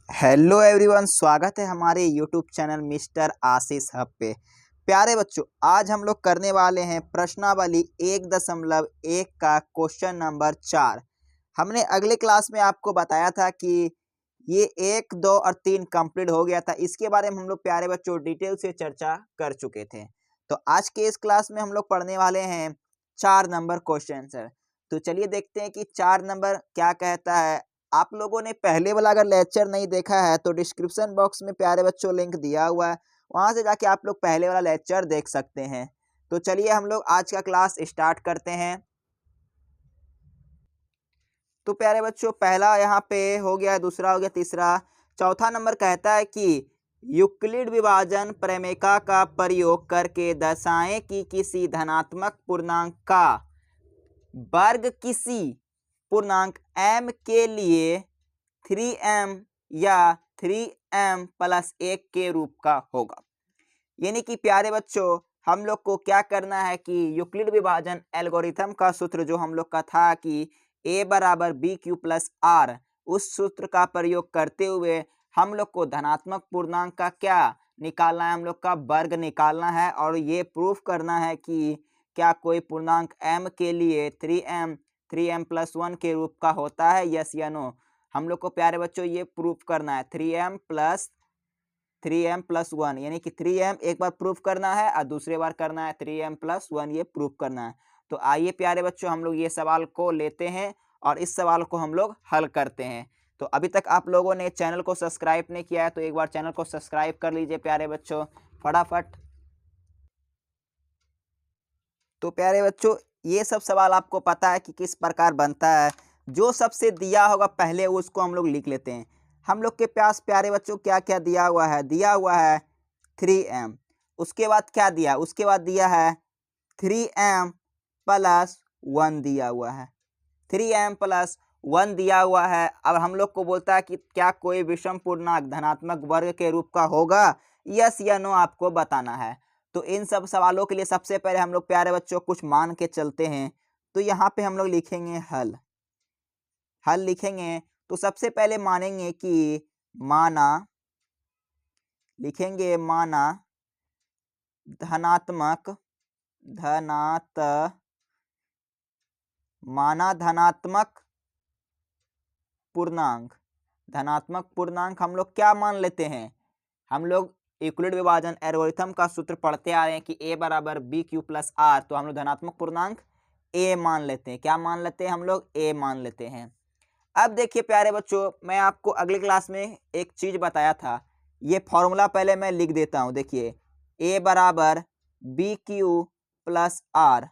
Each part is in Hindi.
हेलो एवरीवन, स्वागत है हमारे यूट्यूब चैनल मिस्टर आशीष हब पे। प्यारे बच्चों, आज हम लोग करने वाले हैं प्रश्नावली 1.1 का क्वेश्चन नंबर 4। हमने अगले क्लास में आपको बताया था कि ये 1, 2 और 3 कंप्लीट हो गया था। इसके बारे में हम लोग प्यारे बच्चों डिटेल से चर्चा कर चुके थे। तो आज के इस क्लास में हम लोग पढ़ने वाले हैं 4 नंबर क्वेश्चन आंसर। तो चलिए देखते हैं कि 4 नंबर क्या कहता है। आप लोगों ने पहले वाला अगर लेक्चर नहीं देखा है तो डिस्क्रिप्शन बॉक्स में प्यारे बच्चों लिंक दिया हुआ है, वहां से जाके आप लोग पहले वाला लेक्चर देख सकते हैं। तो चलिए हम लोग आज का क्लास स्टार्ट करते हैं। तो प्यारे बच्चों, पहला यहाँ पे हो गया, दूसरा हो गया, तीसरा, चौथा नंबर कहता है कि यूक्लिड विभाजन प्रमेय का प्रयोग करके दर्शाएं कि किसी धनात्मक पूर्णांक का वर्ग किसी पूर्णांक m के लिए 3m या 3m प्लस 1 के रूप का होगा। यानी कि प्यारे बच्चों, हम लोग को क्या करना है कि यूक्लिड विभाजन एल्गोरिथम का सूत्र जो हम लोग का था कि a बराबर बी क्यू प्लस आर, उस सूत्र का प्रयोग करते हुए हम लोग को धनात्मक पूर्णांक का क्या निकालना है, हम लोग का वर्ग निकालना है और ये प्रूफ करना है कि क्या कोई पूर्णांक m के लिए 3m प्लस 1 के रूप का होता है, यस या नो। हम लोग को प्यारे बच्चों ये प्रूफ करना है 3m प्लस 1, यानी कि 3m एक बार प्रूफ करना है और दूसरे बार करना है 3m प्लस 1, ये प्रूफ करना है। तो आइए प्यारे बच्चों हम लोग ये सवाल को लेते हैं और इस सवाल को हम लोग हल करते हैं। तो अभी तक आप लोगों ने चैनल को सब्सक्राइब नहीं किया है तो एक बार चैनल को सब्सक्राइब कर लीजिए प्यारे बच्चों, फटाफट। तो प्यारे बच्चों, ये सब सवाल आपको पता है कि किस प्रकार बनता है। जो सबसे दिया होगा पहले उसको हम लोग लिख लेते हैं। हम लोग के पास प्यारे बच्चों क्या क्या दिया हुआ है, दिया हुआ है 3m। उसके बाद क्या दिया, उसके बाद दिया है 3m प्लस 1 दिया हुआ है, 3m प्लस 1 दिया हुआ है। अब हम लोग को बोलता है कि क्या कोई विषम पूर्णांक धनात्मक वर्ग के रूप का होगा, यस या नो आपको बताना है। तो इन सब सवालों के लिए सबसे पहले हम लोग प्यारे बच्चों कुछ मान के चलते हैं। तो यहाँ पे हम लोग लिखेंगे हल लिखेंगे। तो सबसे पहले मानेंगे कि माना लिखेंगे माना धनात्मक धनात्मक पूर्णांक हम लोग क्या मान लेते हैं, हम लोग यूक्लिड विभाजन एल्गोरिथम का सूत्र पढ़ते आ रहे हैं कि a बराबर बी क्यू प्लस आर, तो हम लोग धनात्मक पूर्णांक a मान लेते हैं। क्या मान लेते हैं, हम लोग a मान लेते हैं। अब देखिए प्यारे बच्चों, मैं आपको अगले क्लास में एक चीज बताया था, ये फॉर्मूला पहले मैं लिख देता हूं। देखिए a बराबर बी क्यू प्लस आर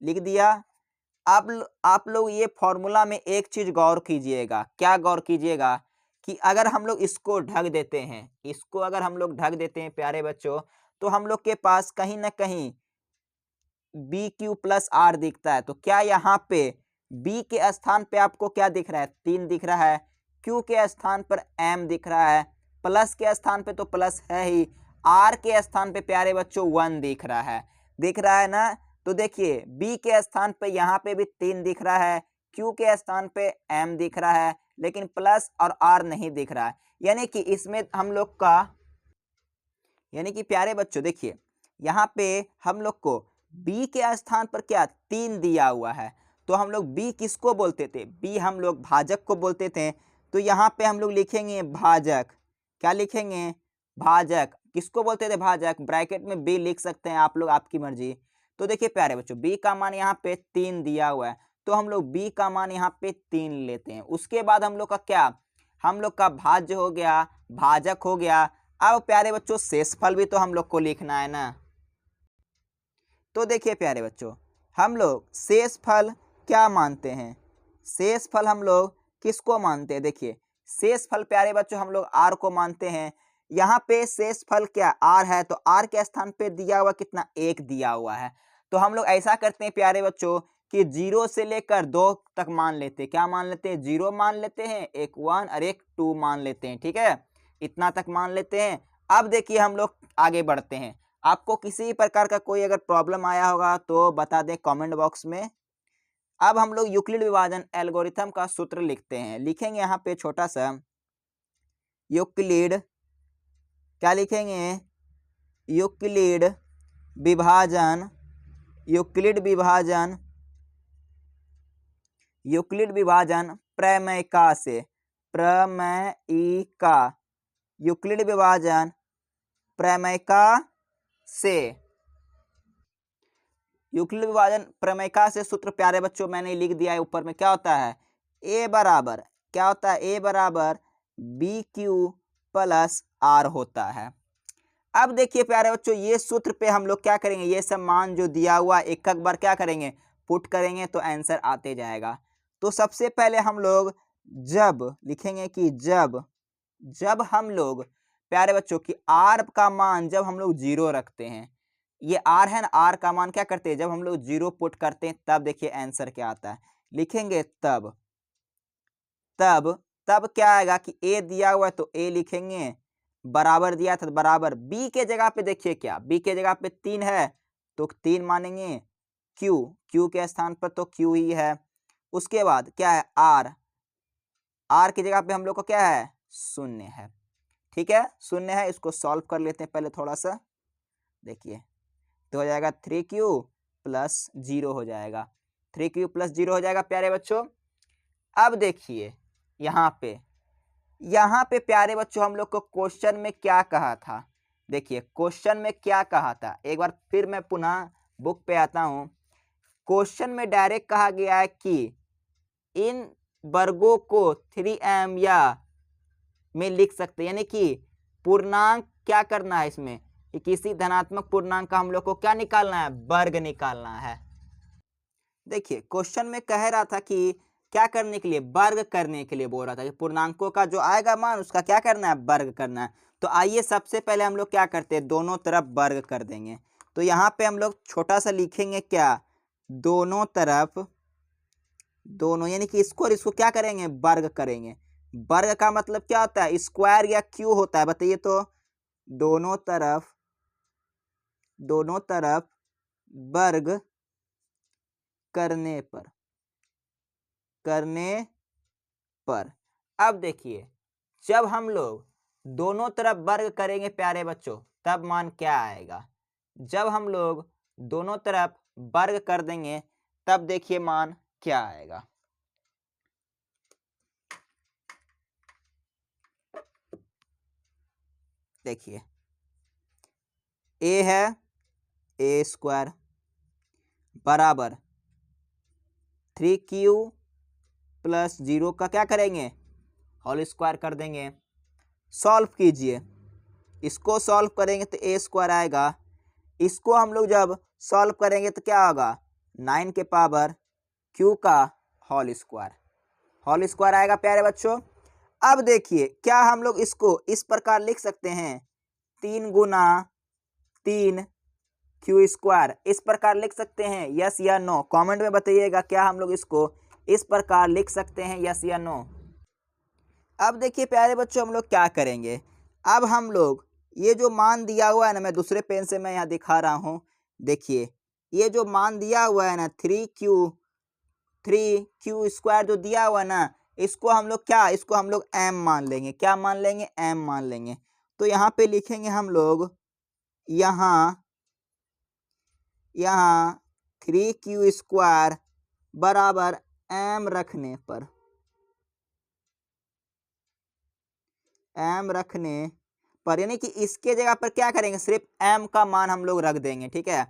लिख दिया। अब आप लोग ये फॉर्मूला में एक चीज गौर कीजिएगा। क्या गौर कीजिएगा कि अगर हम लोग इसको ढक देते हैं, प्यारे बच्चों, तो हम लोग के पास कहीं ना कहीं बी क्यू प्लस आर दिखता है। तो क्या यहाँ पे बी के स्थान पे आपको क्या दिख रहा है, 3 दिख रहा है, क्यू के स्थान पर m दिख रहा है, प्लस के स्थान पे तो प्लस है ही, आर के स्थान पे प्यारे बच्चों 1 दिख रहा है ना। तो देखिए बी के स्थान पे यहाँ पे भी 3 दिख रहा है, क्यू के स्थान पे m दिख रहा है, लेकिन प्लस और आर नहीं दिख रहा है। यानी कि इसमें हम लोग का, यानी कि प्यारे बच्चों देखिए यहाँ पे हम लोग को b के स्थान पर क्या 3 दिया हुआ है। तो हम लोग b किसको बोलते थे, b हम लोग भाजक को बोलते थे। तो यहाँ पे हम लोग लिखेंगे भाजक। क्या लिखेंगे, भाजक। किसको बोलते थे, भाजक। ब्रैकेट में b लिख सकते हैं आप लोग, आपकी मर्जी। तो देखिए प्यारे बच्चों, b का मान यहाँ पे 3 दिया हुआ है, तो हम लोग b का मान यहाँ पे 3 लेते हैं। उसके बाद हम लोग का क्या, हम लोग का भाज्य हो गया, भाजक हो गया। अब प्यारे बच्चों शेषफल भी तो हम लोग को लिखना है ना। तो देखिए प्यारे बच्चों, हम लोग शेषफल क्या मानते हैं, शेषफल हम लोग किसको मानते हैं, देखिए शेषफल प्यारे बच्चों हम लोग r को मानते हैं। यहाँ पे शेषफल क्या r है, तो r के स्थान पे दिया हुआ कितना, 1 दिया हुआ है। तो हम लोग ऐसा करते हैं प्यारे बच्चों कि 0 से लेकर 2 तक मान लेते हैं। क्या मान लेते हैं, 0 मान लेते हैं, एक 1 और एक 2 मान लेते हैं, ठीक है, इतना तक मान लेते हैं। अब देखिए हम लोग आगे बढ़ते हैं। आपको किसी प्रकार का कोई अगर प्रॉब्लम आया होगा तो बता दें कमेंट बॉक्स में। अब हम लोग यूक्लिड विभाजन एल्गोरिथम का सूत्र लिखते हैं। लिखेंगे यहाँ पे छोटा सा यूक्लिड, क्या लिखेंगे, यूक्लिड विभाजन, यूक्लिड विभाजन, यूक्लिड विभाजन प्रमेयिका से, प्रमेयिका, यूक्लिड विभाजन प्रमेयिका से, यूक्लिड विभाजन प्रमेयिका से सूत्र प्यारे बच्चों मैंने लिख दिया है ऊपर में। क्या होता है, ए बराबर, क्या होता है, ए बराबर बी क्यू प्लस आर होता है। अब देखिए प्यारे बच्चों, ये सूत्र पे हम लोग क्या करेंगे, ये सब मान जो दिया हुआ एक एक बार क्या करेंगे, पुट करेंगे तो आंसर आते जाएगा। तो सबसे पहले हम लोग जब लिखेंगे कि जब हम लोग प्यारे बच्चों की आर का मान जब हम लोग 0 रखते हैं, ये आर है ना, आर का मान क्या करते हैं, जब हम लोग 0 पुट करते हैं तब देखिए आंसर क्या आता है। लिखेंगे तब क्या आएगा कि ए दिया हुआ है तो ए लिखेंगे, बराबर दिया था तो बराबर, बी के जगह पे देखिए क्या, बी के जगह पे 3 है तो 3 मानेंगे, क्यू के स्थान पर तो क्यू ही है। उसके बाद क्या है, आर की जगह पे हम लोग को क्या है, 0 है। ठीक है, 0 है। इसको सॉल्व कर लेते हैं पहले थोड़ा सा, देखिए तो हो जाएगा 3q प्लस 0 हो जाएगा, 3q प्लस 0 हो जाएगा प्यारे बच्चों। अब देखिए यहाँ पे प्यारे बच्चों हम लोग को क्वेश्चन में क्या कहा था, देखिए क्वेश्चन में क्या कहा था, एक बार फिर मैं पुनः बुक पे आता हूँ। क्वेश्चन में डायरेक्ट कहा गया है कि इन वर्गों को 3m या में लिख सकते हैं, यानी कि पूर्णांक क्या करना है इसमें, कि किसी धनात्मक पूर्णांक का हम लोग को क्या निकालना है, वर्ग निकालना है। देखिए क्वेश्चन में कह रहा था कि क्या करने के लिए, वर्ग करने के लिए बोल रहा था कि पूर्णांकों का जो आएगा मान उसका क्या करना है, वर्ग करना है। तो आइए सबसे पहले हम लोग क्या करते हैं, दोनों तरफ वर्ग कर देंगे। तो यहाँ पे हम लोग छोटा सा लिखेंगे क्या, दोनों तरफ, दोनों यानी कि इसको और इसको क्या करेंगे, वर्ग करेंगे। वर्ग का मतलब क्या होता है, स्क्वायर या क्यू होता है, बताइए तो। दोनों तरफ वर्ग करने पर अब देखिए जब हम लोग दोनों तरफ वर्ग करेंगे प्यारे बच्चों तब मान क्या आएगा, जब हम लोग दोनों तरफ वर्ग कर देंगे तब देखिए मान क्या आएगा। देखिए ए है ए स्क्वायर बराबर 3q प्लस 0 का क्या करेंगे, होल स्क्वायर कर देंगे। सॉल्व कीजिए, इसको सॉल्व करेंगे तो ए स्क्वायर आएगा, इसको हम लोग जब सॉल्व करेंगे तो क्या होगा, 9 के पावर q का होल स्क्वायर आएगा प्यारे बच्चों। अब देखिए क्या हम लोग इसको इस प्रकार लिख सकते हैं, 3 गुना 3 क्यू स्क्वायर, इस प्रकार लिख सकते हैं, यस या नो, कमेंट में बताइएगा क्या हम लोग इसको इस प्रकार लिख सकते हैं, यस या नो। अब देखिए प्यारे बच्चों हम लोग क्या करेंगे, अब हम लोग ये जो मान दिया हुआ है ना, मैं दूसरे पेन से मैं यहाँ दिखा रहा हूँ, देखिए ये जो मान दिया हुआ है ना 3q स्क्वायर जो दिया हुआ है ना, इसको हम लोग क्या, इसको हम लोग m मान लेंगे, क्या मान लेंगे, m मान लेंगे। तो यहाँ पे लिखेंगे हम लोग, यहाँ 3q स्क्वायर बराबर m रखने पर यानी कि इसके जगह पर क्या करेंगे, सिर्फ m का मान हम लोग रख देंगे। ठीक है,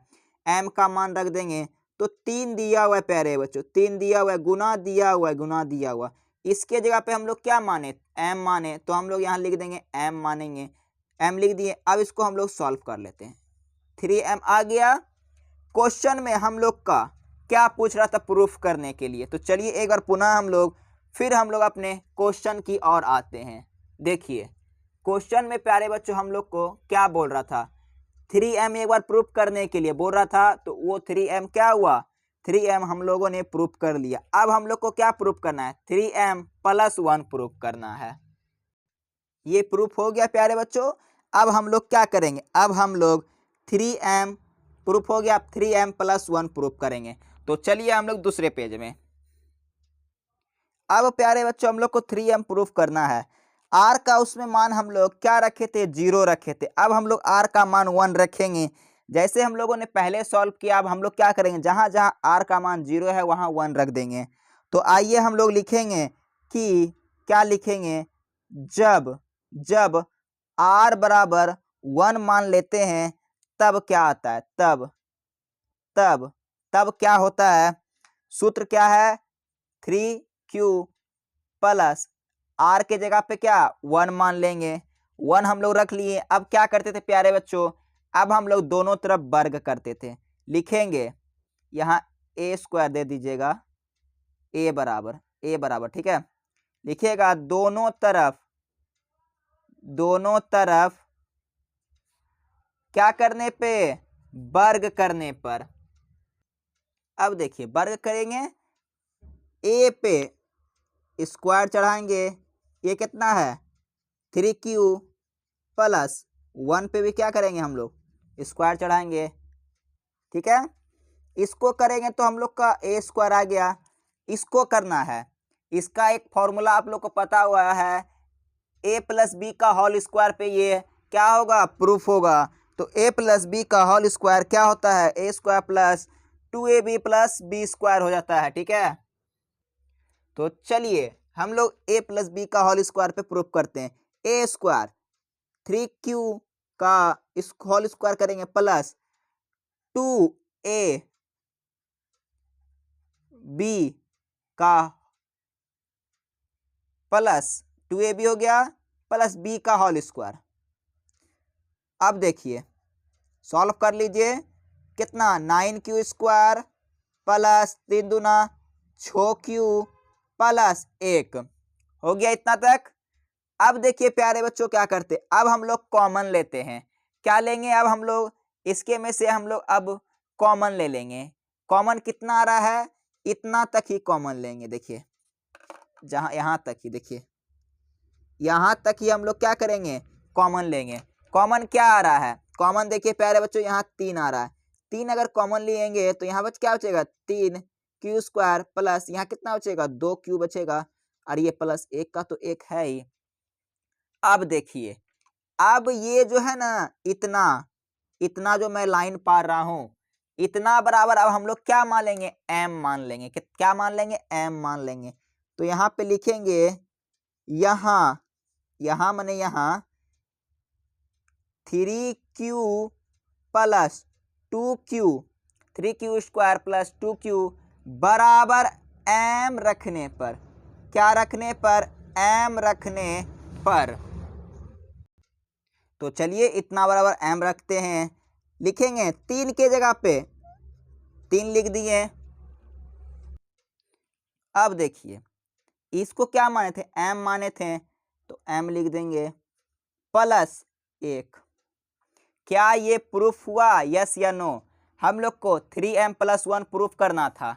m का मान रख देंगे तो 3 दिया हुआ है प्यारे बच्चों, 3 दिया हुआ है, गुना दिया हुआ, इसके जगह पे हम लोग क्या माने, m माने, तो हम लोग यहाँ लिख देंगे m मानेंगे, m लिख दिए। अब इसको हम लोग सॉल्व कर लेते हैं, 3m आ गया। क्वेश्चन में हम लोग का क्या पूछ रहा था, प्रूफ करने के लिए। तो चलिए एक बार पुनः हम लोग अपने क्वेश्चन की ओर आते हैं। देखिए क्वेश्चन में प्यारे बच्चों हम लोग को क्या बोल रहा था, 3m एक बार प्रूफ करने के लिए बोल रहा था, तो वो 3m क्या हुआ, 3m हम लोगों ने प्रूफ कर लिया। अब हम लोग को क्या प्रूफ करना है, 3m प्लस 1 प्रूफ करना है। ये प्रूफ हो गया प्यारे बच्चों। अब हम लोग क्या करेंगे, अब हम लोग 3m प्रूफ हो गया, अब 3m प्लस 1 प्रूफ करेंगे। तो चलिए हम लोग दूसरे पेज में अब प्यारे बच्चों हम लोग को 3m प्रूफ करना है। r का उसमें मान हम लोग क्या रखे थे, 0 रखे थे। अब हम लोग r का मान 1 रखेंगे। जैसे हम लोगों ने पहले सॉल्व किया, अब हम लोग क्या करेंगे, जहां जहां r का मान 0 है वहां 1 रख देंगे। तो आइए हम लोग लिखेंगे कि क्या लिखेंगे, जब जब r बराबर 1 मान लेते हैं तब क्या आता है, तब तब तब क्या होता है, सूत्र क्या है, 3q प्लस r के जगह पे क्या 1 मान लेंगे, 1 हम लोग रख लिए। अब क्या करते थे प्यारे बच्चों, अब हम लोग दोनों तरफ वर्ग करते थे। लिखेंगे यहाँ a स्क्वायर दे दीजिएगा, a बराबर ठीक है। लिखिएगा दोनों तरफ क्या करने पे, वर्ग करने पर। अब देखिए वर्ग करेंगे, a पे स्क्वायर चढ़ाएंगे, ये कितना है 3q प्लस 1 पे भी क्या करेंगे हम लोग स्क्वायर चढ़ाएंगे, ठीक है। इसको करेंगे तो हम लोग का a स्क्वायर आ गया। इसको करना है, इसका एक फॉर्मूला आप लोग को पता हुआ है, a प्लस बी का होल स्क्वायर पे ये क्या होगा, प्रूफ होगा। तो a प्लस बी का होल स्क्वायर क्या होता है, a square plus 2ab plus b square हो जाता है, ठीक है। तो चलिए हम लोग a प्लस बी का होल स्क्वायर पे प्रूफ करते हैं। a स्क्वायर 3q का इस होल स्क्वायर करेंगे प्लस 2a b का प्लस 2ab हो गया प्लस b का होल स्क्वायर। अब देखिए सॉल्व कर लीजिए, कितना 9q स्क्वायर प्लस 3 दूना 6q प्लस 1 हो गया इतना तक। अब देखिए प्यारे बच्चों क्या करते, अब हम लोग कॉमन लेते हैं। क्या लेंगे, अब हम लोग इसके में से हम लोग अब कॉमन ले लेंगे। कॉमन कितना आ रहा है, इतना तक ही कॉमन लेंगे। देखिए जहां यहां तक ही, देखिए यहां तक ही हम लोग क्या करेंगे, कॉमन लेंगे। कॉमन क्या आ रहा है, कॉमन देखिए प्यारे बच्चों यहाँ 3 आ रहा है। 3 अगर कॉमन लेंगे तो यहाँ बच क्या बचेगा, 3q स्क्वायर प्लस यहाँ कितना बचेगा 2q बचेगा, और ये प्लस 1 का तो 1 है ही। अब देखिए, अब ये जो है ना इतना जो मैं लाइन पार रहा हूं, इतना बराबर अब हम लोग क्या मान लेंगे, m मान लेंगे। क्या मान लेंगे, m मान लेंगे। तो यहाँ पे लिखेंगे, यहाँ माने यहाँ 3q plus 2q, 3q square plus 2q बराबर m रखने पर, क्या रखने पर, m रखने पर। तो चलिए इतना बराबर m रखते हैं। लिखेंगे 3 के जगह पे 3 लिख दिए। अब देखिए इसको क्या माने थे, m माने थे, तो m लिख देंगे प्लस 1। क्या ये प्रूफ हुआ, यस या नो। हम लोग को 3m प्लस 1 प्रूफ करना था।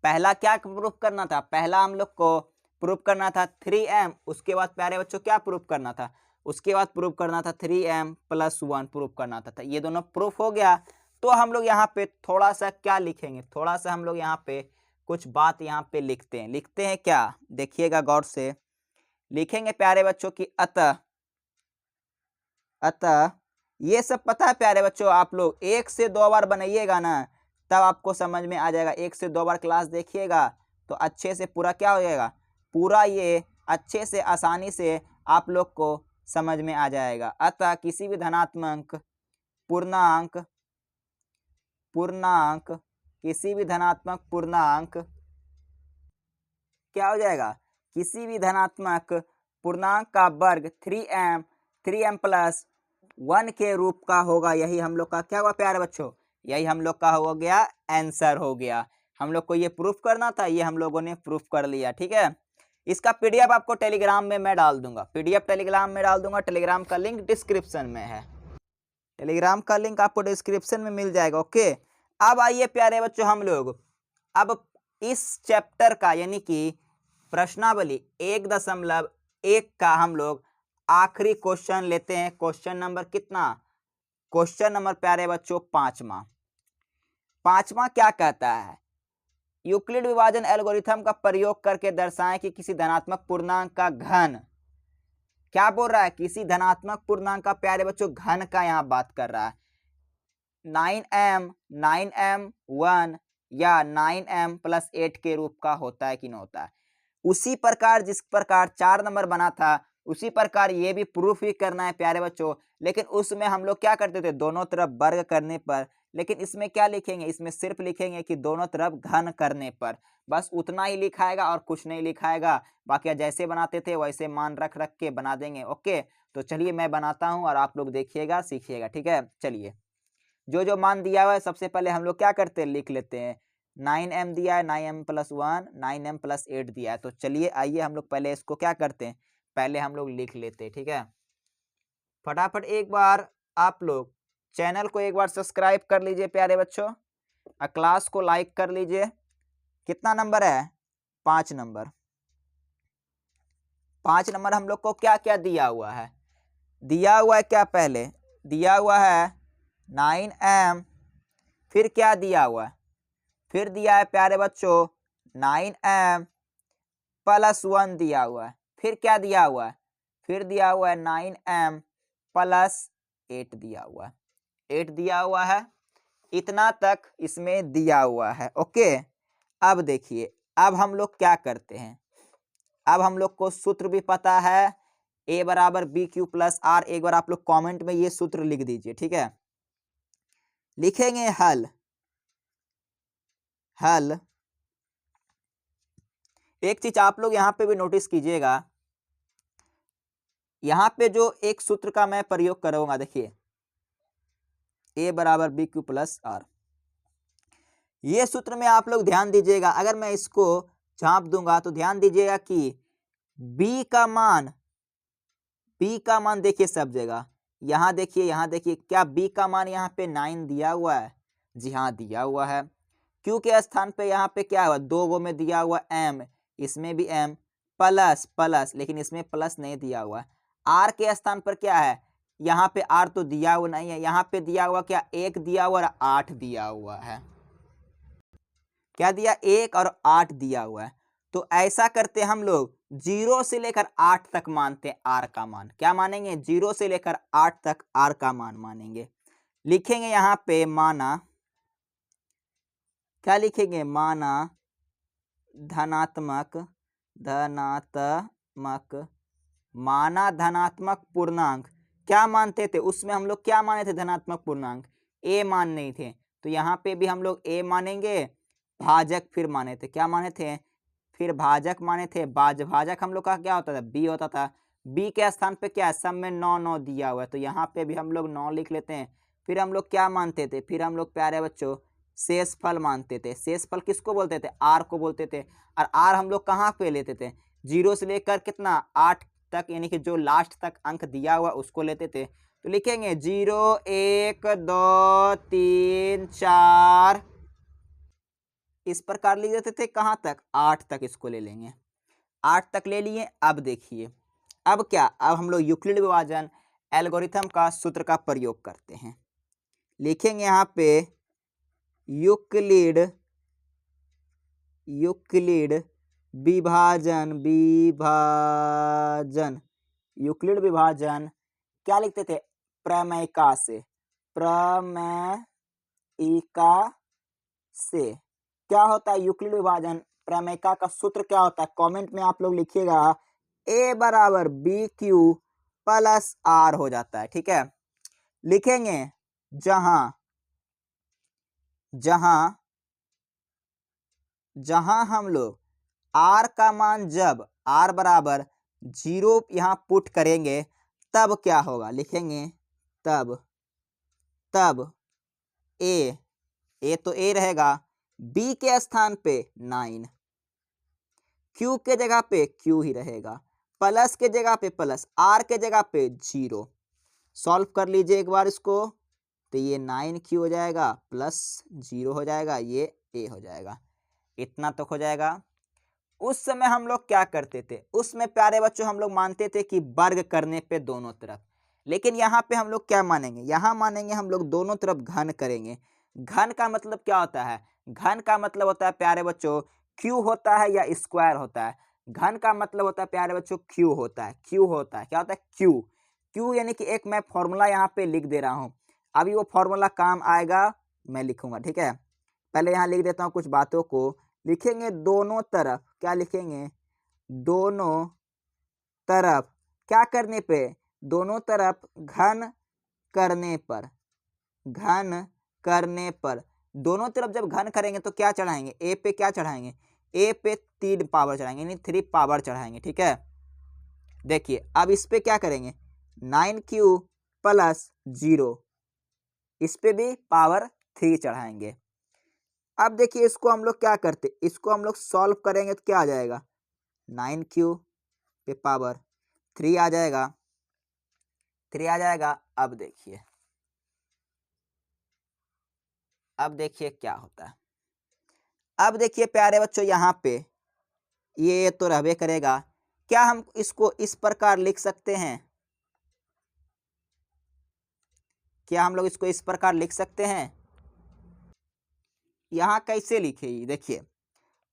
पहला क्या प्रूफ करना था, पहला हम लोग को प्रूफ करना था 3m, उसके बाद प्यारे बच्चों क्या प्रूफ करना था, उसके बाद प्रूफ करना था 3m प्लस 1 प्रूफ करना था। ये दोनों प्रूफ हो गया। तो हम लोग यहाँ पे थोड़ा सा क्या लिखेंगे, थोड़ा सा हम लोग यहाँ पे कुछ बात यहाँ पे लिखते हैं क्या, देखिएगा गौर से। लिखेंगे प्यारे बच्चों की अतः ये सब पता है प्यारे बच्चों, आप लोग 1 से 2 बार बनाइएगा ना तब आपको समझ में आ जाएगा। 1 से 2 बार क्लास देखिएगा तो अच्छे से पूरा क्या हो जाएगा, पूरा ये अच्छे से आसानी से आप लोग को समझ में आ जाएगा। अतः किसी भी धनात्मक पूर्णांक किसी भी धनात्मक पूर्णांक क्या हो जाएगा, किसी भी धनात्मक पूर्णांक का वर्ग 3m प्लस 1 के रूप का होगा। यही हम लोग का क्या हुआ प्यारे बच्चों, यही हम लोग का हो गया आंसर हो गया। हम लोग को ये प्रूफ करना था, ये हम लोगों ने प्रूफ कर लिया, ठीक है। इसका पीडीएफ आपको टेलीग्राम में मैं डाल दूंगा, पीडीएफ टेलीग्राम में डाल दूंगा। टेलीग्राम का लिंक डिस्क्रिप्शन में है, टेलीग्राम का लिंक आपको डिस्क्रिप्शन में मिल जाएगा, ओके। अब आइए प्यारे बच्चों, हम लोग अब इस चैप्टर का यानी कि प्रश्नावली 1.1 का हम लोग आखिरी क्वेश्चन लेते हैं। क्वेश्चन नंबर कितना, क्वेश्चन नंबर प्यारे बच्चों 5वां क्या कहता है, यूक्लिड विभाजन एल्गोरिथम का प्रयोग करके दर्शाएं कि किसी धनात्मक पूर्णांक का घन, क्या बोल रहा है, किसी धनात्मक पूर्णांक का, प्यारे बच्चों, घन का यहाँ बात कर रहा है। 9m 1 या 9m + 8 के रूप का होता है कि नहीं होता है। उसी प्रकार जिस प्रकार 4 नंबर बना था उसी प्रकार ये भी प्रूफ ही करना है प्यारे बच्चों। लेकिन उसमें हम लोग क्या करते थे, दोनों तरफ वर्ग करने पर। लेकिन इसमें क्या लिखेंगे, इसमें सिर्फ लिखेंगे कि दोनों तरफ घन करने पर, बस उतना ही लिखाएगा और कुछ नहीं लिखाएगा। बाकी जैसे बनाते थे वैसे मान रख रख के बना देंगे। ओके, तो चलिए मैं बनाता हूँ और आप लोग देखिएगा, सीखिएगा। ठीक है, चलिए जो जो मान दिया हुआ है सबसे पहले हम लोग क्या करते हैं, लिख लेते हैं। 9m दिया है, 9m + 1, 9m + 8 दिया है। तो चलिए आइए हम लोग पहले इसको क्या करते हैं, पहले हम लोग लिख लेते हैं। ठीक है, फटाफट एक बार आप लोग चैनल को एक बार सब्सक्राइब कर लीजिए प्यारे बच्चों, और क्लास को लाइक कर लीजिए। कितना नंबर है, 5 नंबर। 5 नंबर हम लोग को क्या क्या दिया हुआ है, दिया हुआ है क्या, पहले दिया हुआ है 9m, फिर क्या दिया हुआ है, फिर दिया है प्यारे बच्चों 9m + 1 दिया हुआ है। फिर क्या दिया हुआ है, फिर दिया हुआ है 9m + 8 दिया हुआ है, 8 दिया हुआ है। इतना तक इसमें दिया हुआ है। ओके, अब देखिए, अब हम लोग क्या करते हैं, अब हम लोग को सूत्र भी पता है, A = BQ + R। एक बार आप लोग कमेंट में ये सूत्र लिख दीजिए। ठीक है, लिखेंगे हल, हल। एक चीज आप लोग यहाँ पे भी नोटिस कीजिएगा, यहाँ पे जो एक सूत्र का मैं प्रयोग करूंगा, देखिए A = BQ + R। ये सूत्र में आप लोग ध्यान दीजिएगा, अगर मैं इसको झांप दूंगा तो ध्यान दीजिएगा कि B का मान देखिए सब जगह, यहाँ देखिए, यहाँ देखिए, क्या B का मान यहाँ पे 9 दिया हुआ है? जी हाँ, दिया हुआ है। Q के स्थान पे यहाँ पे क्या हुआ, 2 गो में दिया हुआ M, इसमें भी M प्लस प्लस, लेकिन इसमें प्लस नहीं दिया हुआ। R के स्थान पर क्या है, यहाँ पे R तो दिया हुआ नहीं है, यहाँ पे दिया हुआ क्या, 1 दिया हुआ और 8 दिया हुआ है। क्या दिया, 1 और 8 दिया हुआ है। तो ऐसा करते हम लोग 0 से लेकर 8 तक मानते हैं R का मान। क्या मानेंगे, 0 से लेकर 8 तक R का मान मानेंगे। लिखेंगे यहाँ पे माना, क्या लिखेंगे, माना धनात्मक, माना धनात्मक पूर्णांक। क्या मानते थे उसमें हम लोग, क्या माने थे, धनात्मक पूर्णांक A मान नहीं थे, तो यहाँ पे भी हम लोग A मानेंगे। भाजक फिर माने थे, क्या माने थे, फिर भाजक माने थे। भाजक हम लोग का क्या होता था, B होता था। B के स्थान पे क्या है, सब में 9 9 दिया हुआ है, तो यहाँ पे भी हम लोग 9 लिख लेते हैं। फिर हम लोग क्या मानते थे, फिर हम लोग प्यारे बच्चों शेषफल मानते थे। शेषफल किसको बोलते थे, R को बोलते थे। और R हम लोग कहाँ पे लेते थे, 0 से लेकर कितना, 8 तक, यानी कि जो लास्ट तक अंक दिया हुआ उसको लेते थे। तो लिखेंगे 0 1 2 3 4, इस प्रकार लिख देते थे। कहाँ तक, 8 तक इसको ले लेंगे, 8 तक ले लिए। अब देखिए, अब क्या, अब हम लोग यूक्लिड विभाजन एल्गोरिथम का सूत्र का प्रयोग करते हैं। लिखेंगे यहाँ पे यूक्लिड विभाजन, यूक्लिड विभाजन क्या लिखते थे, प्रमेयिका से। क्या होता है यूक्लिड विभाजन प्रमेयिका का सूत्र, क्या होता है, कमेंट में आप लोग लिखिएगा। A = BQ + R हो जाता है। ठीक है, लिखेंगे जहां हम लोग R का मान जब R = 0 यहाँ पुट करेंगे तब क्या होगा, लिखेंगे तब A तो A रहेगा, B के स्थान पे 9, Q के जगह पे Q ही रहेगा, प्लस के जगह पे प्लस, R के जगह पे 0। सॉल्व कर लीजिए एक बार इसको, तो ये 9Q हो जाएगा प्लस 0 हो जाएगा, ये A हो जाएगा। इतना तक हो जाएगा। उस समय हम लोग क्या करते थे, उसमें प्यारे बच्चों हम लोग मानते थे कि वर्ग करने पे दोनों तरफ। लेकिन यहाँ पे हम लोग क्या मानेंगे, यहाँ मानेंगे हम लोग दोनों तरफ घन करेंगे। घन का मतलब क्या होता है? घन का मतलब होता है प्यारे बच्चों क्यू होता है या स्क्वायर होता है। घन का मतलब होता है प्यारे बच्चों क्यू होता है, क्यू होता है, क्या होता है? क्यू। क्यू यानी कि एक मैं फॉर्मूला यहाँ पे लिख दे रहा हूँ, अभी वो फॉर्मूला काम आएगा, मैं लिखूंगा, ठीक है। पहले यहाँ लिख देता हूँ कुछ बातों को, लिखेंगे दोनों तरफ, क्या लिखेंगे? दोनों तरफ क्या करने पे? दोनों तरफ घन करने पर, घन करने पर। दोनों तरफ जब घन करेंगे तो क्या चढ़ाएंगे? ए पे क्या चढ़ाएंगे? ए पे 3 पावर चढ़ाएंगे, यानी 3 पावर चढ़ाएंगे, ठीक है। देखिए अब इस पे क्या करेंगे? 9q प्लस 0, इस पे भी पावर 3 चढ़ाएंगे। अब देखिए इसको हम लोग क्या करते, इसको हम लोग सॉल्व करेंगे तो क्या आ जाएगा? 9q पे पावर 3 आ जाएगा, 3 आ जाएगा। अब देखिए क्या होता है। अब देखिए प्यारे बच्चों यहाँ पे ये तो रहबे करेगा, क्या हम इसको इस प्रकार लिख सकते हैं? क्या हम लोग इसको इस प्रकार लिख सकते हैं? यहाँ कैसे लिखे? देखिए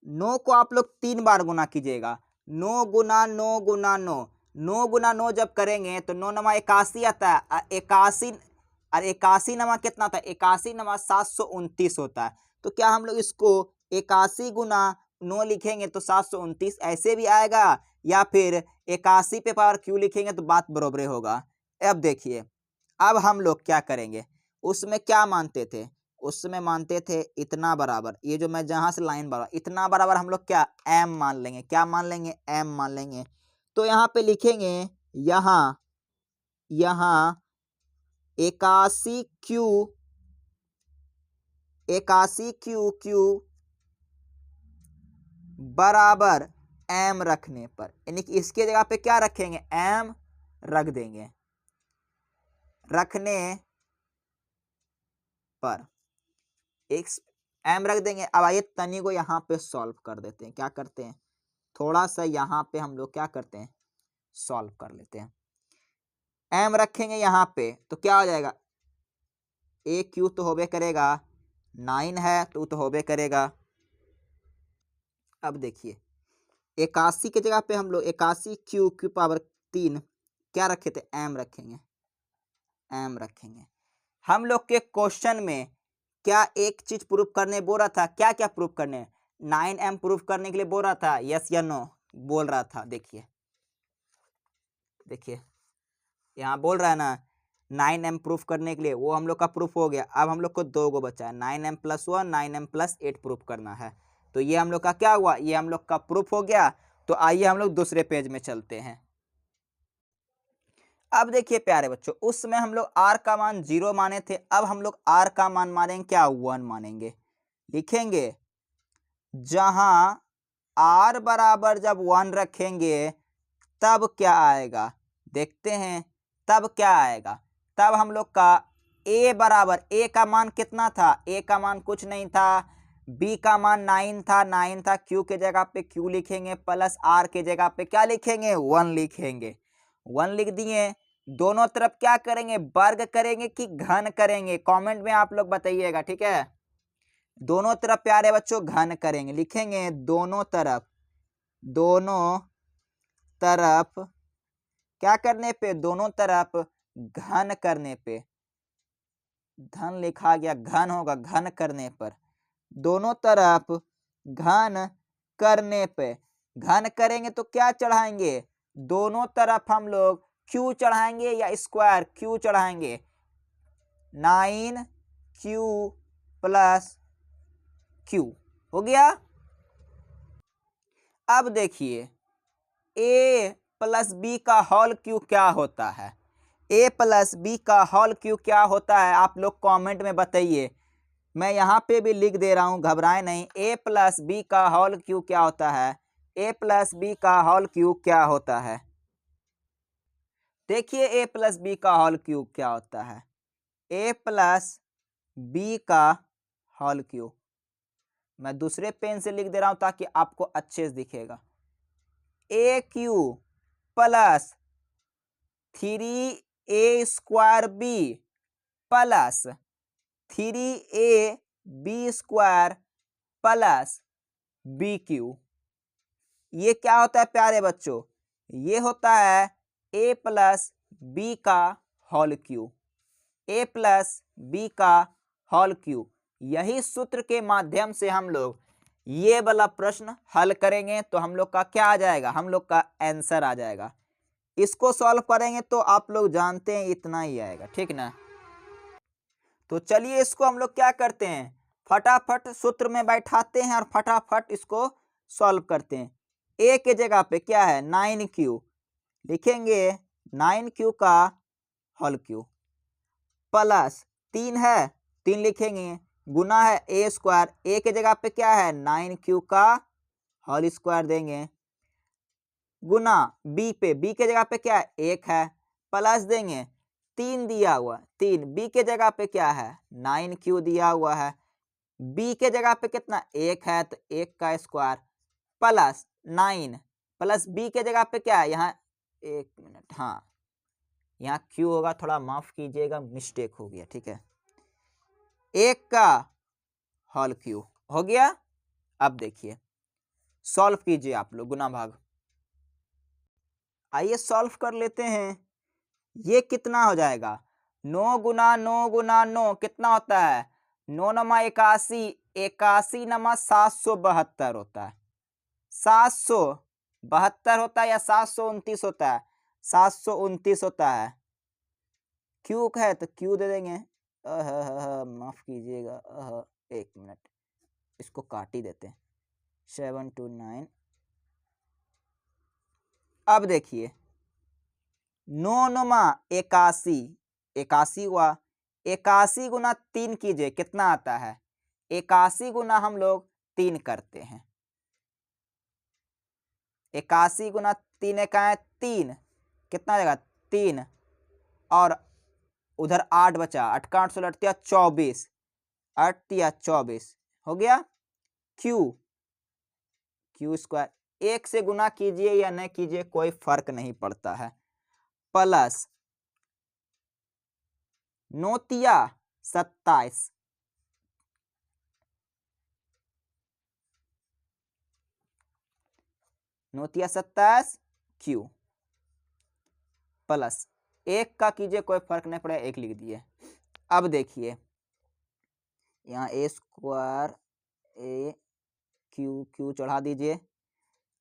9 को आप लोग 3 बार गुना कीजिएगा, 9 गुना 9 गुना 9, 9 गुना 9 जब करेंगे तो 9 नमा 81 आता है, 81 और 81 नमा कितना था? 81 नमा 729 होता है। तो क्या हम लोग इसको 81 गुना 9 लिखेंगे तो 729 ऐसे भी आएगा, या फिर 81 पे पावर क्यू लिखेंगे तो बात बरोबर होगा। अब देखिए अब हम लोग क्या करेंगे, उसमें क्या मानते थे? उसमें मानते थे इतना बराबर, ये जो मैं जहां से लाइन बराबर, इतना बराबर हम लोग क्या एम मान लेंगे, क्या मान लेंगे? एम मान लेंगे। तो यहाँ पे लिखेंगे, यहाँ 81 क्यू, 81 क्यू क्यू बराबर एम रखने पर, यानी कि इसके जगह पे क्या रखेंगे? एम रख देंगे, रखने पर एक एम रख देंगे। अब आइए तनी को यहाँ पे सॉल्व कर देते हैं, क्या करते हैं? थोड़ा सा यहाँ पे हम लोग क्या करते हैं? सॉल्व कर लेते हैं। एम रखेंगे यहाँ पे तो क्या हो जाएगा? ए क्यू तो होबे करेगा, 9 है तो होबे करेगा। अब देखिए 81 की जगह पे हम लोग 81 क्यू क्यू पावर 3 क्या रखे थे? एम रखेंगे, एम रखेंगे। हम लोग के क्वेश्चन में क्या एक चीज प्रूफ करने बोल रहा था? क्या क्या प्रूफ करने? 9m प्रूफ करने के लिए बोल रहा था, यस या नो बोल रहा था। देखिए देखिए यहाँ बोल रहा है ना 9m प्रूफ करने के लिए, वो हम लोग का प्रूफ हो गया। अब हम लोग को 2 गो बचा है, 9m+1 9m+8 प्रूफ करना है। तो ये हम लोग का क्या हुआ? ये हम लोग का प्रूफ हो गया। तो आइए हम लोग दूसरे पेज में चलते हैं। अब देखिए प्यारे बच्चों उसमें हम लोग r का मान 0 माने थे, अब हम लोग r का मान मानेंगे क्या? 1 मानेंगे। लिखेंगे जहां r बराबर जब 1 रखेंगे तब क्या आएगा? देखते हैं तब क्या आएगा। तब हम लोग का a बराबर, a का मान कितना था? a का मान कुछ नहीं था, b का मान 9 था, 9 था, q के जगह पे q लिखेंगे, प्लस r के जगह पे क्या लिखेंगे? 1 लिखेंगे। 1 लिख दिए। दोनों तरफ क्या करेंगे? वर्ग करेंगे कि घन करेंगे? कमेंट में आप लोग बताइएगा, ठीक है। दोनों तरफ प्यारे बच्चों घन करेंगे, लिखेंगे दोनों तरफ, दोनों तरफ क्या करने पे? दोनों तरफ घन करने पे, धन लिखा गया, घन होगा घन करने पर। दोनों तरफ घन करने पे, घन करेंगे तो क्या चढ़ाएंगे? दोनों तरफ हम लोग क्यू चढ़ाएंगे या स्क्वायर क्यू चढ़ाएंगे? 9q प्लस q हो गया। अब देखिए a प्लस बी का होल क्यू क्या होता है? a प्लस बी का होल क्यू क्या होता है? आप लोग कमेंट में बताइए, मैं यहाँ पे भी लिख दे रहा हूँ, घबराए नहीं। a प्लस बी का होल क्यू क्या होता है? a प्लस बी का होल क्यू क्या होता है? देखिए a प्लस बी का होल क्यू क्या होता है? a प्लस बी का होल क्यू, मैं दूसरे पेन से लिख दे रहा हूं ताकि आपको अच्छे से दिखेगा। A cube plus 3a² b plus 3ab² plus bq। ये क्या होता है प्यारे बच्चों? ये होता है a प्लस बी का whole cube, a plus b का होल क्यूब। यही सूत्र के माध्यम से हम लोग ये वाला प्रश्न हल करेंगे तो हम लोग का क्या आ जाएगा? हम लोग का आंसर आ जाएगा। इसको सॉल्व करेंगे तो आप लोग जानते हैं इतना ही आएगा, ठीक ना? तो चलिए इसको हम लोग क्या करते हैं, फटाफट सूत्र में बैठाते हैं और फटाफट इसको सॉल्व करते हैं। ए के जगह पे क्या है? 9q लिखेंगे, 9q का होल क्यूब प्लस 3 है, 3 लिखेंगे, गुना है a², ए के जगह पे क्या है? 9q का होल स्क्वायर देंगे, गुना बी पे, बी के जगह पे क्या है? 1 है, प्लस देंगे 3 दिया हुआ, 3 बी के जगह पे क्या है? 9q दिया हुआ है, बी के जगह पे कितना? 1 है तो 1 का स्क्वायर प्लस 9 प्लस बी के जगह पे क्या है? यहाँ 1 मिनट, हाँ यहाँ क्यू होगा, थोड़ा माफ कीजिएगा, मिस्टेक हो गया, ठीक है। 1 का होल क्यूब हो गया। अब देखिए सॉल्व कीजिए आप लोग गुना भाग। आइए सॉल्व कर लेते हैं। ये कितना हो जाएगा? 9 गुना 9 गुना 9 कितना होता है? 9 नमा 81, 81 नमा 772 होता है, 772 होता है या 729 होता है? 729 होता है। क्यू है तो क्यू दे देंगे, माफ कीजिएगा, 1 मिनट, इसको काट ही देते हैं, 729। अब देखिए 9 नमा 81, 81 हुआ, 81 गुना 3 कीजिए, कितना आता है? 81 गुना हम लोग 3 करते हैं, 81 गुना 3 का है 3, कितना आ जाएगा? 3, और उधर 8 बचा, 8 का 8 16 24, 8 या 24 हो गया। क्यू स्क्वायर 1 से गुना कीजिए या न कीजिए कोई फर्क नहीं पड़ता है, प्लस 9 तिया 27, 9 तिया 27 क्यू प्लस 1 का कीजिए कोई फर्क नहीं पड़ेगा, 1 लिख दिए। अब देखिए यहाँ a² ए क्यू चढ़ा दीजिए।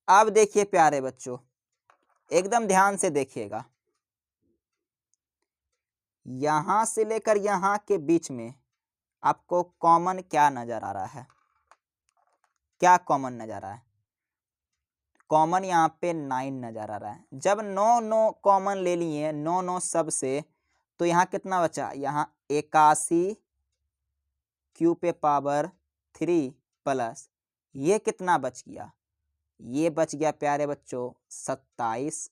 अब देखिए प्यारे बच्चों एकदम ध्यान से देखिएगा, यहां से लेकर यहां के बीच में आपको कॉमन क्या नजर आ रहा है? क्या कॉमन नजर आ रहा है? कॉमन यहाँ पे 9 नजर आ रहा है। जब 9 कॉमन ले लिए, 9 सब से, तो यहाँ कितना बचा? यहाँ 81 क्यू पे पावर 3 प्लस ये कितना बच गया? ये बच गया प्यारे बच्चों 27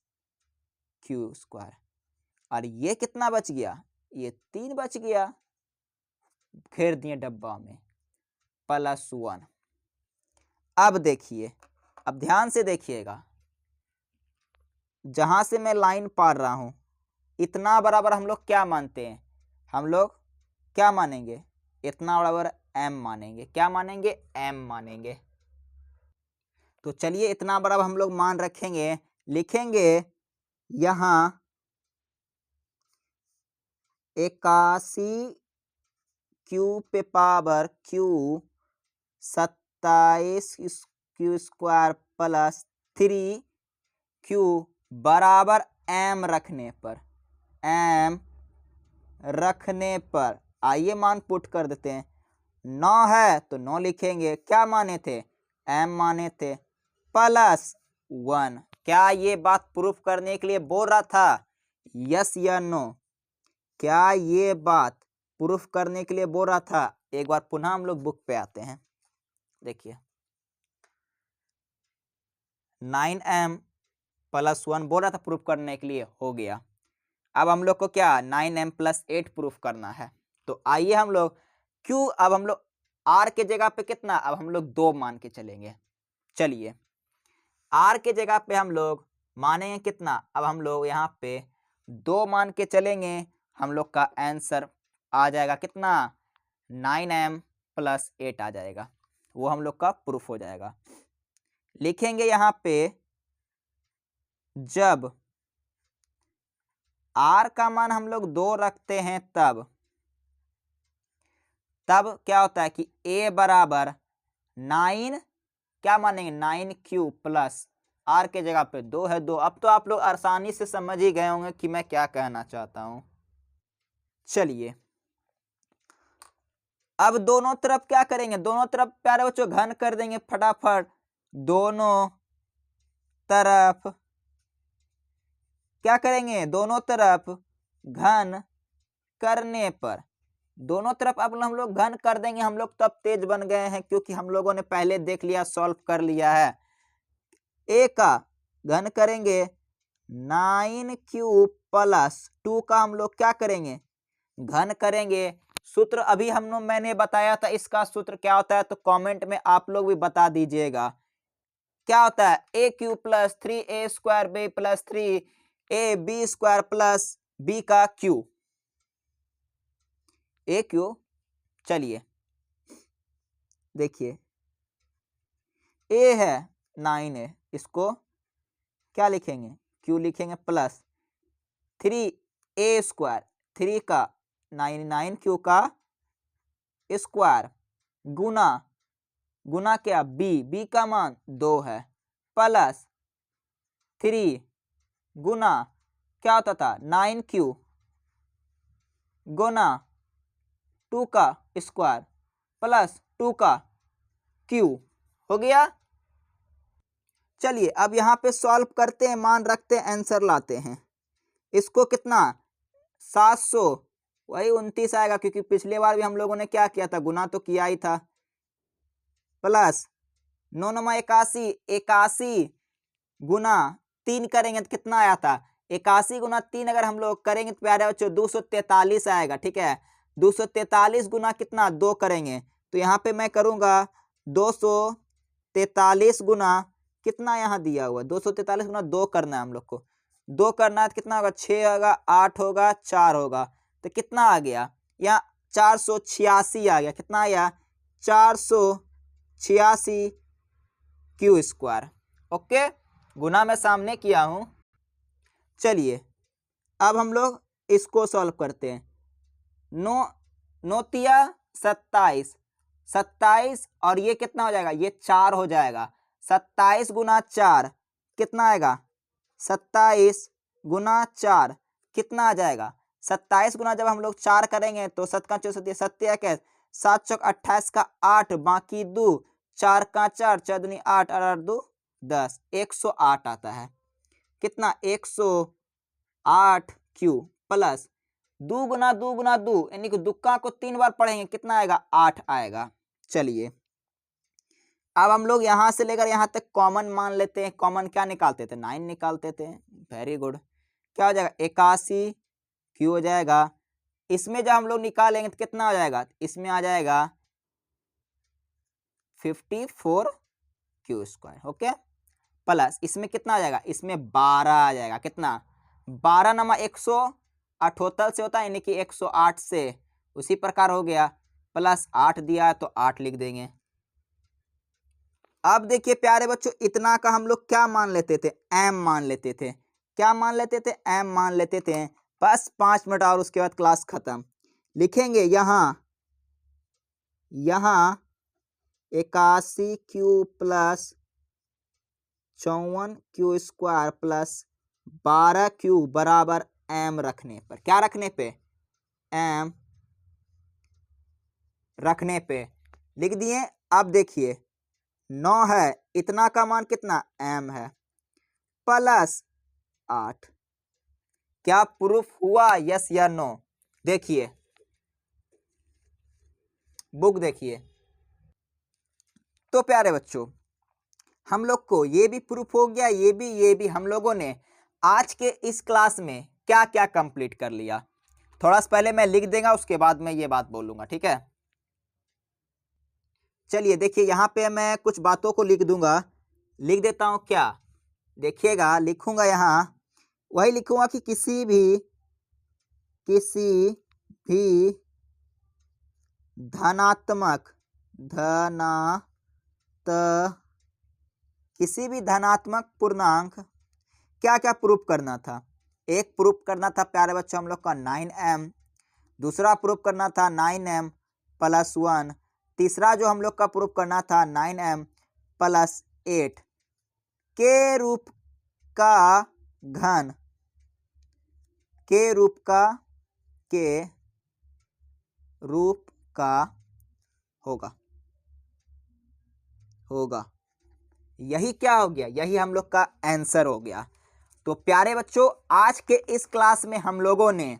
क्यू स्क्वायर, और ये कितना बच गया? ये 3 बच गया, फेर दिए डब्बा में, +1। अब देखिए, अब ध्यान से देखिएगा, जहां से मैं लाइन पार रहा हूं इतना बराबर हम लोग क्या मानते हैं? हम लोग क्या मानेंगे? इतना बराबर m मानेंगे। क्या मानेंगे? m मानेंगे। तो चलिए इतना बराबर हम लोग मान रखेंगे, लिखेंगे यहां 81 क्यू पे power Q 27 Q square plus 3 Q बराबर m रखने पर, आइए मान पुट कर देते हैं। 9 है तो 9 लिखेंगे, क्या माने थे? m माने थे, +1। क्या ये बात प्रूफ करने के लिए बोल रहा था? यस या नो? क्या ये बात प्रूफ करने के लिए बोल रहा था? एक बार पुनः हम लोग बुक पे आते हैं, देखिए 9m +1 बोल रहा था प्रूफ करने के लिए, हो गया। अब हम लोग को क्या 9m + 8 प्रूफ करना है। तो आइए हम लोग क्यों, अब हम लोग r के जगह पे कितना, अब हम लोग 2 मान के चलेंगे। चलिए r के जगह पे हम लोग मानेंगे कितना? अब हम लोग यहाँ पे 2 मान के चलेंगे, हम लोग का आंसर आ जाएगा कितना? 9m प्लस 8 आ जाएगा, वो हम लोग का प्रूफ हो जाएगा। लिखेंगे यहाँ पे जब r का मान हम लोग 2 रखते हैं तब क्या होता है कि a बराबर 9, क्या मानेंगे 9q प्लस r के जगह पे 2 है 2। अब तो आप लोग आसानी से समझ ही गए होंगे कि मैं क्या कहना चाहता हूं। चलिए अब दोनों तरफ क्या करेंगे, दोनों तरफ प्यारे बच्चों घन कर देंगे फटाफट। दोनों तरफ क्या करेंगे, दोनों तरफ घन करने पर, दोनों तरफ अब हम लोग घन कर देंगे। हम लोग तब तेज बन गए हैं क्योंकि हम लोगों ने पहले देख लिया, सॉल्व कर लिया है। a का घन करेंगे 9q प्लस 2 का हम लोग क्या करेंगे, घन करेंगे। सूत्र अभी मैंने बताया था, इसका सूत्र क्या होता है तो कमेंट में आप लोग भी बता दीजिएगा। क्या होता है a³ plus 3a² b plus 3ab² plus b का क्यू, a³ चलिए देखिए a है 9 है, इसको क्या लिखेंगे q लिखेंगे प्लस 3a², 3 का 9q का स्क्वायर गुना क्या b का मान 2 है प्लस 3 गुना क्या होता था 9q गुना 2 का स्क्वायर प्लस 2 का q हो गया। चलिए अब यहाँ पे सॉल्व करते हैं, मान रखते हैं, आंसर लाते हैं। इसको कितना 700 वही 29 आएगा क्योंकि पिछले बार भी हम लोगों ने क्या किया था, गुना तो किया ही था। प्लस 9 नमा 81, 81 गुना 3 करेंगे तो कितना आया था 81 गुना 3 अगर हम लोग करेंगे तो प्यारे बच्चों 243 आएगा। ठीक है 243 गुना कितना 2 करेंगे तो यहाँ पे मैं करूंगा 243 गुना कितना यहाँ दिया हुआ 243 गुना 2 करना है हम लोग को, 2 करना है तो कितना होगा 6 होगा 8 होगा 4 होगा तो कितना आ गया यहाँ 486 आ गया। कितना आया 486 क्यू स्क्वायर। ओके गुना में सामने किया हूं। चलिए अब हम लोग इसको सॉल्व करते हैं। 9×9 27, 27 और ये कितना हो जाएगा ये 4 हो जाएगा। 27 गुना 4 कितना आएगा 27 गुना 4 कितना आ जाएगा 27 गुना जब हम लोग 4 करेंगे तो 7 का 64 सत्या क्या 7 चौक 28 का 8 बाकी 2 4 का 4 4 दूनी 8 और 2 10 108 आता है। कितना 108 क्यू प्लस 2 गुना 2 गुना 2 यानी कि दुक्का को 3 बार पढ़ेंगे कितना आएगा 8 आएगा। चलिए अब हम लोग यहां से लेकर यहां तक कॉमन मान लेते हैं। कॉमन क्या निकालते थे 9 निकालते थे। वेरी गुड क्या हो जाएगा 81 क्यू हो जाएगा। इसमें जब हम लोग निकालेंगे तो कितना हो जाएगा इसमें आ जाएगा 54 क्यू स्क्वायर। ओके प्लस इसमें कितना आ जाएगा इसमें 12 आ जाएगा। कितना 12 नमा 178 से होता है यानी कि 108 से उसी प्रकार हो गया प्लस 8 दिया तो 8 लिख देंगे। अब देखिए प्यारे बच्चों इतना का हम लोग क्या मान लेते थे m मान लेते थे। क्या मान लेते थे m मान लेते थे। बस 5 मिनट और उसके बाद क्लास खत्म। लिखेंगे यहाँ 81 Q plus 54 Q square plus 12 Q बराबर m रखने पर, क्या रखने पे m रखने पे लिख दिए। अब देखिए 9 है इतना का मान कितना m है प्लस 8। क्या प्रूफ हुआ यस या नो। देखिए बुक देखिए। तो प्यारे बच्चों हम लोग को ये भी प्रूफ हो गया, ये भी हम लोगों ने आज के इस क्लास में क्या क्या कंप्लीट कर लिया। थोड़ा सा पहले मैं लिख देगा उसके बाद मैं ये बात बोलूंगा। ठीक है चलिए देखिए यहाँ पे मैं कुछ बातों को लिख दूंगा, लिख देता हूँ। क्या देखिएगा लिखूंगा यहाँ वही लिखूंगा कि किसी भी धनात्मक किसी भी धनात्मक पूर्णांक क्या क्या प्रूफ करना था। एक प्रूफ करना था प्यारे बच्चों हम लोग का 9m, दूसरा प्रूफ करना था 9m प्लस 1, तीसरा जो हम लोग का प्रूफ करना था 9m प्लस 8 के रूप का घन होगा। यही क्या हो गया, यही हम लोग का आंसर हो गया। तो प्यारे बच्चों आज के इस क्लास में हम लोगों ने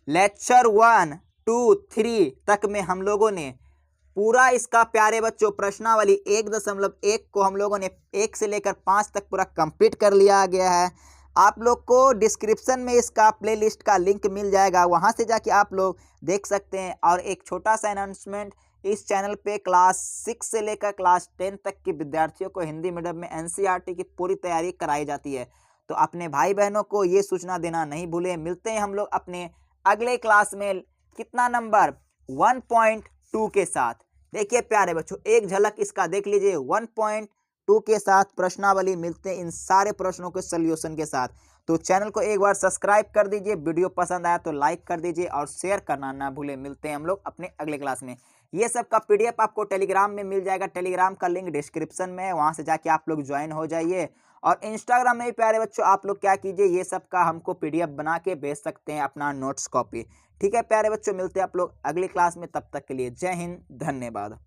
लेक्चर 1, 2, 3 तक में हम लोगों ने पूरा इसका प्यारे बच्चों प्रश्नावली 1.1 को हम लोगों ने 1 से लेकर 5 तक पूरा कंप्लीट कर लिया गया है। आप लोग को डिस्क्रिप्शन में इसका प्लेलिस्ट का लिंक मिल जाएगा, वहां से जाके आप लोग देख सकते हैं। और एक छोटा सा अनाउंसमेंट, इस चैनल पे क्लास 6 से लेकर क्लास 10 तक के विद्यार्थियों को हिंदी मीडियम में एनसीईआरटी की पूरी तैयारी कराई जाती है। तो अपने भाई बहनों को ये सूचना देना नहीं भूलें। मिलते हैं हम लोग अपने अगले क्लास में कितना नंबर 1.2 के साथ। देखिए प्यारे बच्चों एक झलक इसका देख लीजिए 1.2 के साथ प्रश्नावली। मिलते हैं इन सारे प्रश्नों के सॉल्यूशन के साथ। तो चैनल को एक बार सब्सक्राइब कर दीजिए, वीडियो पसंद आया तो लाइक कर दीजिए और शेयर करना ना भूलें। मिलते हैं हम लोग अपने अगले क्लास में। ये सब का पीडीएफ आपको टेलीग्राम में मिल जाएगा, टेलीग्राम का लिंक डिस्क्रिप्शन में है, वहां से जाके आप लोग ज्वाइन हो जाइए। और इंस्टाग्राम में भी प्यारे बच्चों आप लोग क्या कीजिए, ये सब का हमको पीडीएफ बना के भेज सकते हैं अपना नोट्स कॉपी। ठीक है प्यारे बच्चों, मिलते हैं आप लोग अगली क्लास में, तब तक के लिए जय हिंद, धन्यवाद।